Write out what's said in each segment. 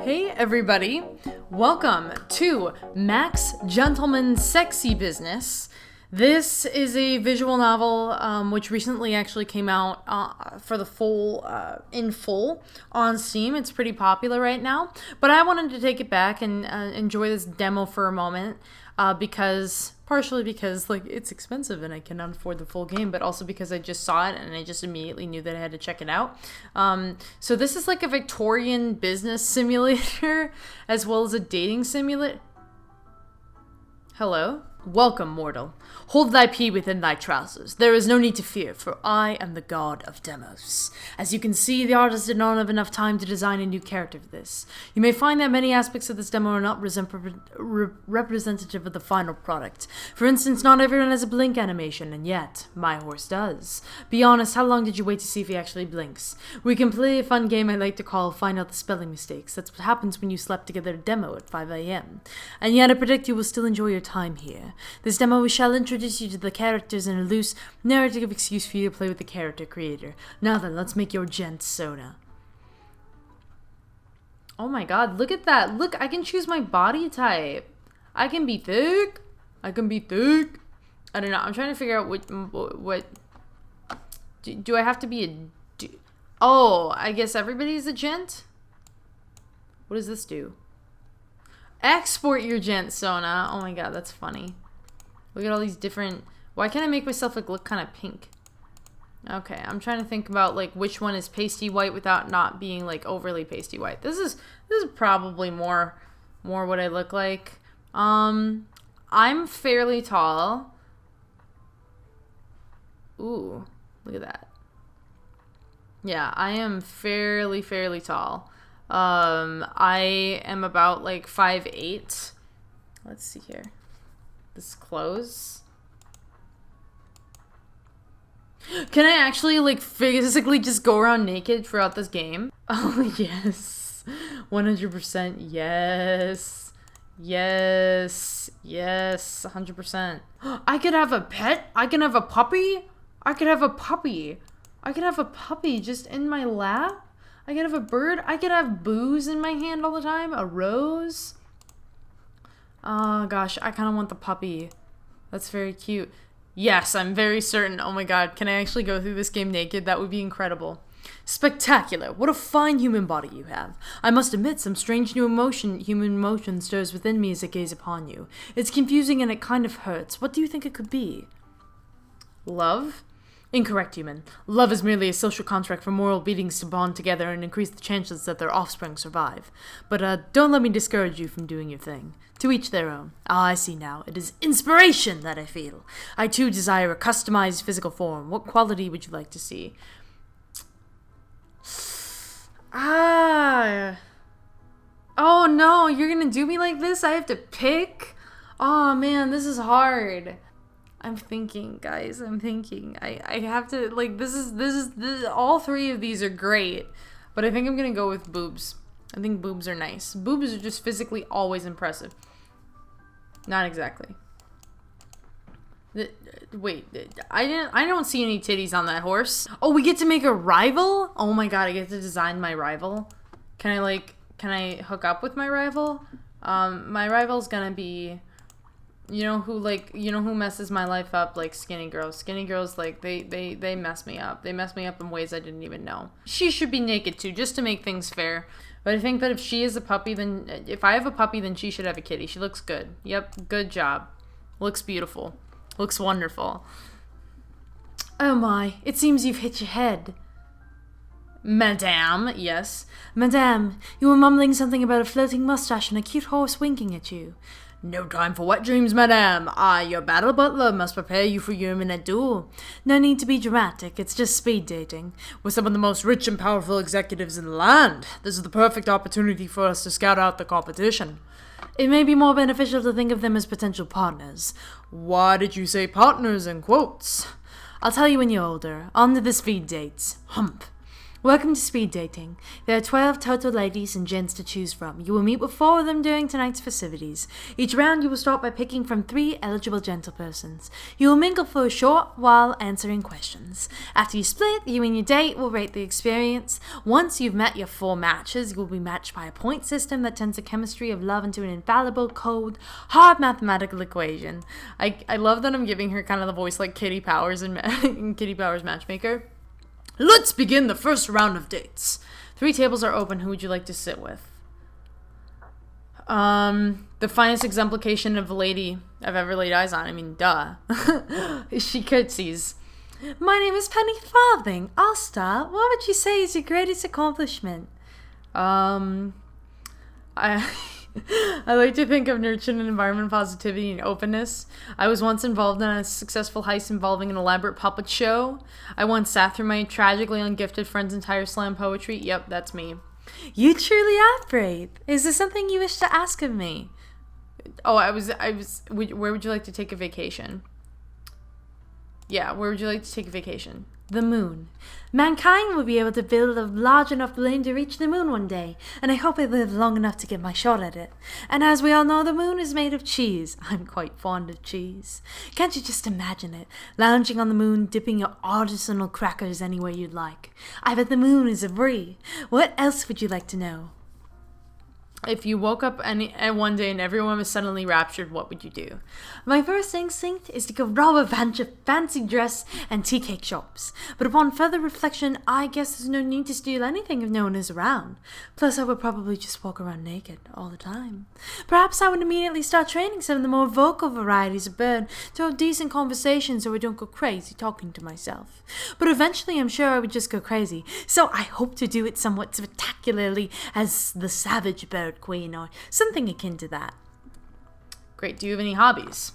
Hey everybody, welcome to Max Gentleman Sexy Business. This is a visual novel which recently actually came out for the in full on Steam. It's pretty popular right now, but I wanted to take it back and enjoy this demo for a moment partially because like it's expensive and I cannot afford the full game, but also because I just saw it and I just immediately knew that I had to check it out. So this is like a Victorian business simulator as well as a dating simulator. Hello? Welcome, mortal. Hold thy pee within thy trousers. There is no need to fear, for I am the god of demos. As you can see, the artist did not have enough time to design a new character for this. You may find that many aspects of this demo are not representative of the final product. For instance, not everyone has a blink animation, and yet, my horse does. Be honest, how long did you wait to see if he actually blinks? We can play a fun game I like to call Find Out the Spelling Mistakes. That's what happens when you slap together a demo at 5 a.m. And yet I predict you will still enjoy your time here. This demo shall introduce you to the characters in a loose, narrative excuse for you to play with the character creator. Now then, let's make your gent soda. Oh my god, look at that. Look, I can choose my body type. I can be thick. I can be thick. I don't know. I'm trying to figure out what do I have to be a... Oh, I guess everybody's a gent? What does this do? Export your gent Sona. Oh my god, that's funny. Look at all these different... Why can't I make myself like look kind of pink? Okay, I'm trying to think about like which one is pasty white without not being like overly pasty white. This is probably more what I look like. I'm fairly tall. Ooh, look at that. Yeah, I am fairly tall. I am about like 5'8". Let's see here. This clothes. Can I actually like physically just go around naked throughout this game? Oh yes. 100% yes. Yes. Yes. 100%. I could have a pet? I can have a puppy? I could have a puppy. I could have a puppy just in my lap? I could have a bird. I could have booze in my hand all the time. A rose. Oh gosh, I kind of want the puppy. That's very cute. Yes, I'm very certain. Oh my god, can I actually go through this game naked? That would be incredible. Spectacular. What a fine human body you have. I must admit, some strange new human emotion stirs within me as I gaze upon you. It's confusing and it kind of hurts. What do you think it could be? Love? Incorrect, human. Love is merely a social contract for moral beings to bond together and increase the chances that their offspring survive. But don't let me discourage you from doing your thing. To each their own. Ah, I see now. It is inspiration that I feel. I too desire a customized physical form. What quality would you like to see? Ah. Oh no, you're gonna do me like this? I have to pick? Oh man, this is hard. I'm thinking, guys. I'm thinking. I have to, like, this is all three of these are great, but I think I'm gonna go with boobs. I think boobs are nice. Boobs are just physically always impressive. Not exactly. Wait, I don't see any titties on that horse. Oh, we get to make a rival? Oh my god, I get to design my rival. Can I hook up with my rival? My rival's gonna be... You know who messes my life up? Like skinny girls. Skinny girls, like, they mess me up. They mess me up in ways I didn't even know. She should be naked too, just to make things fair. But I think that if she is a puppy, then... If I have a puppy, then she should have a kitty. She looks good. Yep, good job. Looks beautiful. Looks wonderful. Oh my, it seems you've hit your head. Madame, yes. Madame, you were mumbling something about a floating mustache and a cute horse winking at you. No time for wet dreams, madame. I, your battle butler, must prepare you for your imminent duel. No need to be dramatic, it's just speed dating. We're some of the most rich and powerful executives in the land. This is the perfect opportunity for us to scout out the competition. It may be more beneficial to think of them as potential partners. Why did you say partners in quotes? I'll tell you when you're older. On to the speed dates. Hump. Welcome to speed dating. There are 12 total ladies and gents to choose from. You will meet with 4 of them during tonight's festivities. Each round you will start by picking from 3 eligible gentlepersons. You will mingle for a short while answering questions. After you split, you and your date will rate the experience. Once you've met your 4 matches, you will be matched by a point system that turns the chemistry of love into an infallible, cold, hard mathematical equation. I love that I'm giving her kind of the voice like Kitty Powers in Kitty Powers Matchmaker. Let's begin the first round of dates. 3 tables are open. Who would you like to sit with? The finest exemplification of a lady I've ever laid eyes on. I mean, duh. She curtsies. My name is Penny Farthing. I'll start. What would you say is your greatest accomplishment? I like to think of nurturing an environment of positivity and openness. I was once involved in a successful heist involving an elaborate puppet show. I once sat through my tragically ungifted friend's entire slam poetry. Yep, that's me. You truly are brave. Is there something you wish to ask of me? Oh, where would you like to take a vacation? Yeah, where would you like to take a vacation? The moon. Mankind will be able to build a large enough balloon to reach the moon one day, and I hope I live long enough to get my shot at it. And as we all know, the moon is made of cheese. I'm quite fond of cheese. Can't you just imagine it? Lounging on the moon, dipping your artisanal crackers anywhere you'd like. I bet the moon is a brie. What else would you like to know? If you woke up one day and everyone was suddenly raptured, what would you do? My first instinct is to go rob a bunch of fancy dress and tea cake shops. But upon further reflection, I guess there's no need to steal anything if no one is around. Plus, I would probably just walk around naked all the time. Perhaps I would immediately start training some of the more vocal varieties of bird to have decent conversations so I don't go crazy talking to myself. But eventually, I'm sure I would just go crazy. So I hope to do it somewhat spectacularly as the savage bird queen or something akin to that. Great. Do you have any hobbies?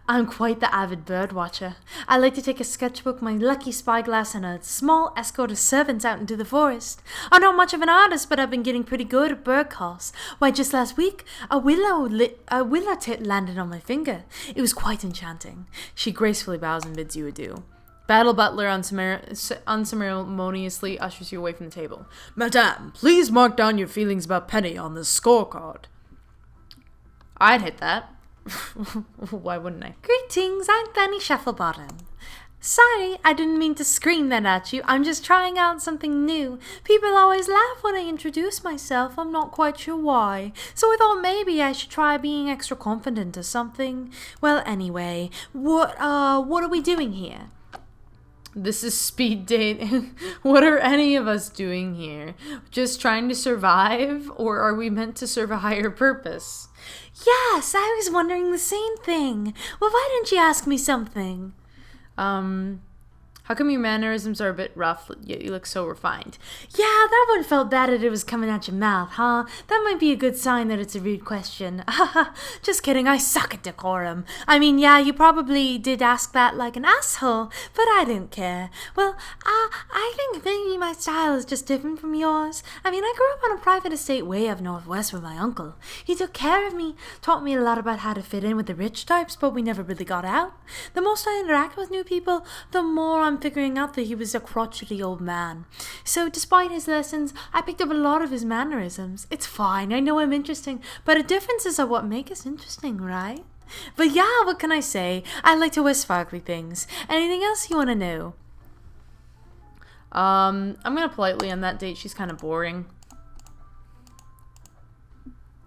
I'm quite the avid bird watcher. I like to take a sketchbook, my lucky spyglass, and a small escort of servants out into the forest. I'm not much of an artist, but I've been getting pretty good at bird calls. Why, just last week, a willow tit landed on my finger. It was quite enchanting. She gracefully bows and bids you adieu. Battle Butler unceremoniously ushers you away from the table. Madame, please mark down your feelings about Penny on this scorecard. I'd hit that. Why wouldn't I? Greetings, I'm Fanny Shufflebottom. Sorry, I didn't mean to scream that at you. I'm just trying out something new. People always laugh when I introduce myself. I'm not quite sure why. So I thought maybe I should try being extra confident or something. Well, anyway, what are we doing here? This is speed date. What are any of us doing here? Just trying to survive? Or are we meant to serve a higher purpose? Yes, I was wondering the same thing. Well, why didn't you ask me something? How come your mannerisms are a bit rough, yet you look so refined? Yeah, that one felt bad that it was coming out your mouth, huh? That might be a good sign that it's a rude question. Haha, just kidding, I suck at decorum. I mean, yeah, you probably did ask that like an asshole, but I didn't care. Well, I think maybe my style is just different from yours. I mean, I grew up on a private estate way up northwest with my uncle. He took care of me, taught me a lot about how to fit in with the rich types, but we never really got out. The most I interact with new people, the more I'm figuring out that he was a crotchety old man. So despite his lessons, I picked up a lot of his mannerisms. It's fine, I know I'm interesting, but differences are what make us interesting, right? But yeah, what can I say? I like to wear sparkly things. Anything else you want to know? I'm gonna politely end that date. She's kind of boring.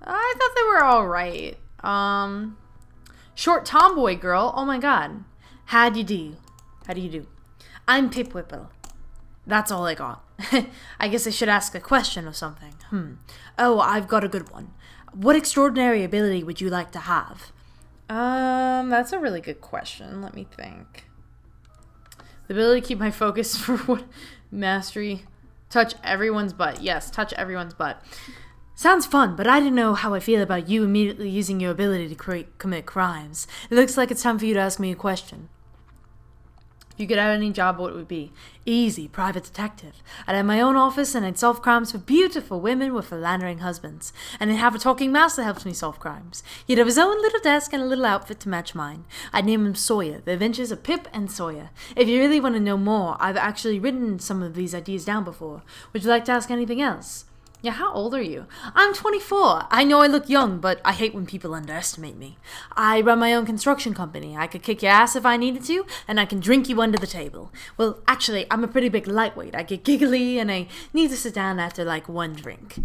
I thought they were alright. Short tomboy girl. Oh my god. How do you do? How do you do? I'm Pip Whipple. That's all I got. I guess I should ask a question or something. Oh, I've got a good one. What extraordinary ability would you like to have? That's a really good question. Let me think. The ability to keep my focus for what? Mastery. Touch everyone's butt. Yes, touch everyone's butt. Sounds fun, but I don't know how I feel about you immediately using your ability to commit crimes. It looks like it's time for you to ask me a question. If you could have any job, what would it be? Easy, private detective. I'd have my own office and I'd solve crimes for beautiful women with philandering husbands. And I'd have a talking mouse that helps me solve crimes. He'd have his own little desk and a little outfit to match mine. I'd name him Sawyer, The Adventures of Pip and Sawyer. If you really want to know more, I've actually written some of these ideas down before. Would you like to ask anything else? Yeah, how old are you? I'm 24. I know I look young, but I hate when people underestimate me. I run my own construction company. I could kick your ass if I needed to, and I can drink you under the table. Well, actually, I'm a pretty big lightweight. I get giggly, and I need to sit down after, like, one drink.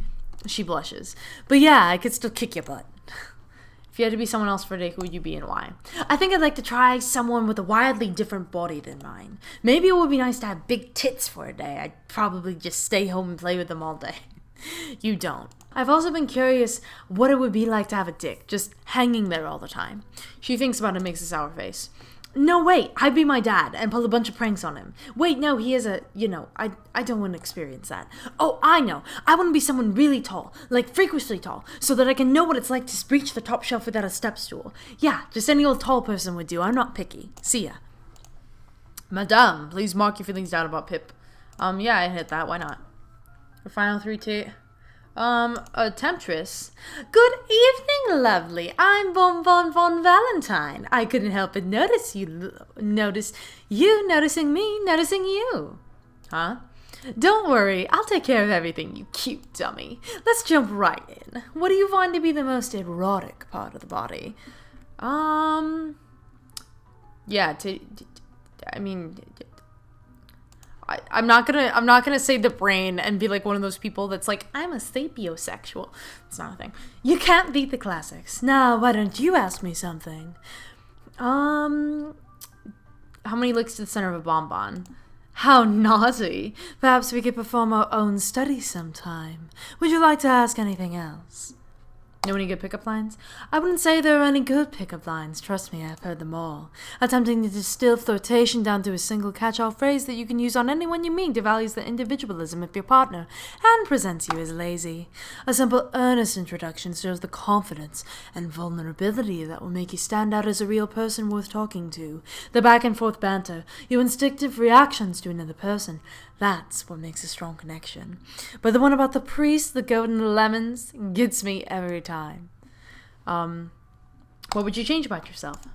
She blushes. But yeah, I could still kick your butt. If you had to be someone else for a day, who would you be and why? I think I'd like to try someone with a wildly different body than mine. Maybe it would be nice to have big tits for a day. I'd probably just stay home and play with them all day. You don't. I've also been curious what it would be like to have a dick, just hanging there all the time. She thinks about it and makes a sour face. No, wait, I'd be my dad and pull a bunch of pranks on him. Wait, no, he has I don't want to experience that. Oh, I know. I want to be someone really tall, like freakishly tall, so that I can know what it's like to reach the top shelf without a step stool. Yeah, just any old tall person would do. I'm not picky. See ya. Madame, please mark your feelings down about Pip. Yeah, I hit that. Why not? For final 3, 2. A temptress. Good evening, lovely. I'm Bon Valentine. I couldn't help but notice you noticing me, noticing you. Huh? Don't worry, I'll take care of everything, you cute dummy. Let's jump right in. What do you find to be the most erotic part of the body? Yeah, I'm not gonna say the brain and be like one of those people that's like, I'm a sapiosexual. It's not a thing. You can't beat the classics. Now, why don't you ask me something? How many licks to the center of a bonbon? How naughty. Perhaps we could perform our own study sometime. Would you like to ask anything else? Know any good pickup lines? I wouldn't say there are any good pickup lines. Trust me, I've heard them all. Attempting to distill flirtation down to a single catch-all phrase that you can use on anyone you meet devalues the individualism of your partner and presents you as lazy. A simple, earnest introduction shows the confidence and vulnerability that will make you stand out as a real person worth talking to. The back-and-forth banter, your instinctive reactions to another person, that's what makes a strong connection. But the one about the priest, the goat, and the lemons gets me every time. What would you change about yourself?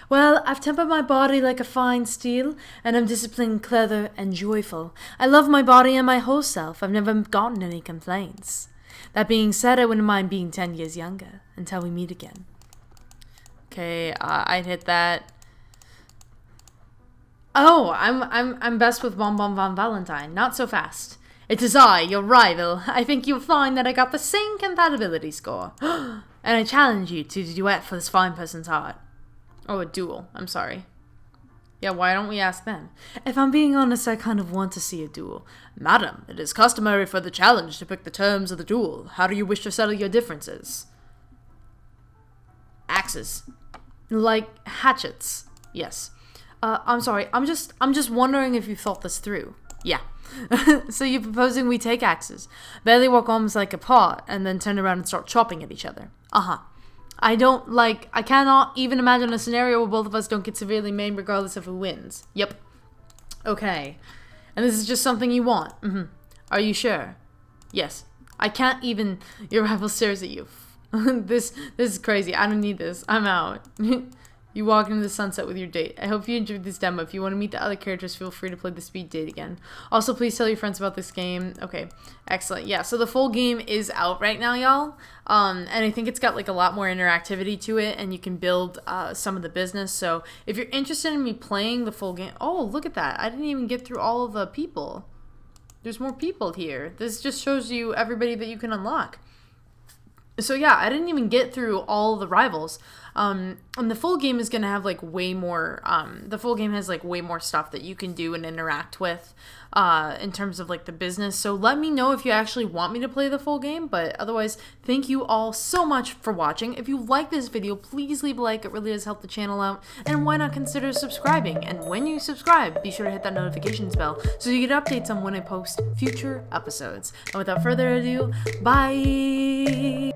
Well, I've tempered my body like a fine steel, and I'm disciplined, clever, and joyful. I love my body and my whole self. I've never gotten any complaints. That being said, I wouldn't mind being 10 years younger until we meet again. Okay, I'd hit that. Oh, I'm best with Bon Valentine. Not so fast. It is I, your rival. I think you'll find that I got the same compatibility score. And I challenge you to duet for this fine person's heart. Oh, a duel. I'm sorry. Yeah, why don't we ask them? If I'm being honest, I kind of want to see a duel. Madam, it is customary for the challenge to pick the terms of the duel. How do you wish to settle your differences? Axes. Like hatchets. Yes. I'm sorry. I'm just wondering if you thought this through. Yeah. So you're proposing we take axes, barely walk almost like a paw, and then turn around and start chopping at each other. I cannot even imagine a scenario where both of us don't get severely maimed regardless of who wins. Yep. Okay. And this is just something you want. Are you sure? Yes. I can't even... Your rival stares at you. This is crazy. I don't need this. I'm out. You walk into the sunset with your date. I hope you enjoyed this demo. If you want to meet the other characters, feel free to play the speed date again. Also, please tell your friends about this game. Okay, excellent. Yeah, so the full game is out right now, y'all. And I think it's got like a lot more interactivity to it, and you can build some of the business. So if you're interested in me playing the full game... Oh, look at that. I didn't even get through all of the people. There's more people here. This just shows you everybody that you can unlock. So yeah, I didn't even get through all the rivals. And the full game is going to have like way more, the full game has like way more stuff that you can do and interact with, in terms of like the business. So let me know if you actually want me to play the full game, but otherwise, thank you all so much for watching. If you like this video, please leave a like. It really does help the channel out. And why not consider subscribing? And when you subscribe, be sure to hit that notifications bell so you get updates on when I post future episodes. And without further ado, bye!